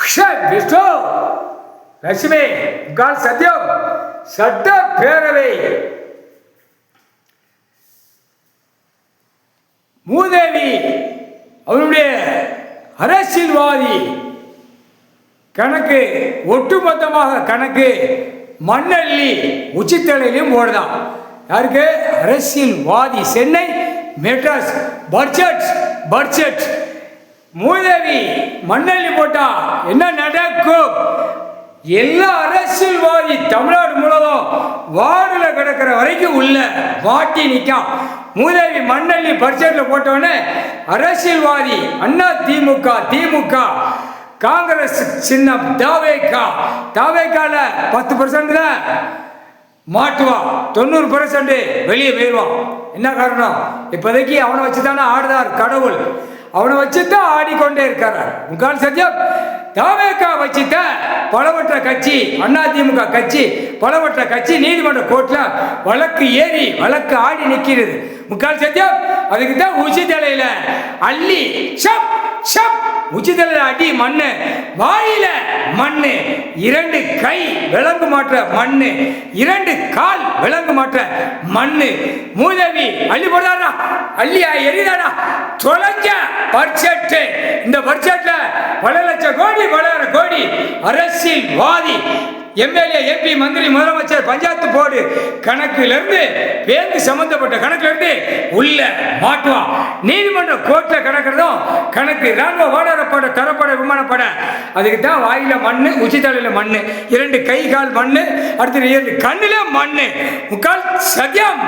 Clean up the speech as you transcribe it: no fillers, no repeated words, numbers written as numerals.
விஷ்ணு லட்சுமி உங்கள் சத்தியம் சட்டப்பேரவை மூதேவி அவருடைய அரசியல்வாதி கணக்கு ஒட்டுமொத்தமாக கணக்கு மண்ணள்ளி உச்சித்தலையிலும் போடுதான். யாருக்கு? அரசியல்வாதி. சென்னை மெட்ராஸ் பட்ஜெட் மூதேவி மண்ணள்ளி போட்டா என்ன நடக்கும்? எல்லா அரசியல்வாதி தமிழ்நாடு முழுவதும் வார்டில் கிடக்கிற வரைக்கும் உள்ள மாட்டி நிற்கான். மூதேவி மண்ணள்ளி பட்ஜெட்ல போட்டவொடனே அரசியல்வாதி அண்ணா திமுக காங்கிரஸ் சின்னம் தாவேக்கால 10% மாட்டுவான், 90% வெளியே போயிடுவான். என்ன காரணம்? இப்போதைக்கு அவனை வச்சு தானே ஆடுதார் கடவுள். அவனை வச்சுதான் ஆடிக்கொண்டே இருக்கார். முக்கால் சத்தியம் தாவேக்கா வச்சுதான் பலவற்ற கட்சி அதிமுக கட்சி பலவற்ற கட்சி நீதிமன்ற கோர்ட்டில் வழக்கு ஆடி நிற்கிறது. முக்கால் சத்தியம் அதுக்கு தான் உச்சித்தலையில அள்ளி உச்சித்தலையில அடி மண்ணு, வாயில மண்ணு, 2 கை விலங்கு மாற்ற மண்ணு, 2 கால் விலங்கு மாற்ற மண்ணு. மூதேவி அள்ளி போடாடா, அள்ளியா எரிதாடா தொலைஞ்ச பட்ஜெட். இந்த பட்ஜெட்ல பல லட்சம் கோடி அரசியல்வாதி எம்எல்ஏ எம்பி மந்திரி முதலமைச்சர் பஞ்சாயத்து போர்டு கணக்கிலிருந்து பேருந்து சம்பந்தப்பட்ட கணக்கிலிருந்து உள்ள மாட்டுவான். நீதிமன்ற கோர்ட்ல கிடக்கிறதும் கணக்கு. ராணுவ வாடகைப்பட தரப்பட விமானப்பட அதுக்கு தான் வாயில மண்ணு, உச்சித்தலையில மண்ணு, 2 கை கால் மண்ணு, அடுத்து 2 கண்ணில மண்ணு. முக்கால் சத்தியம்.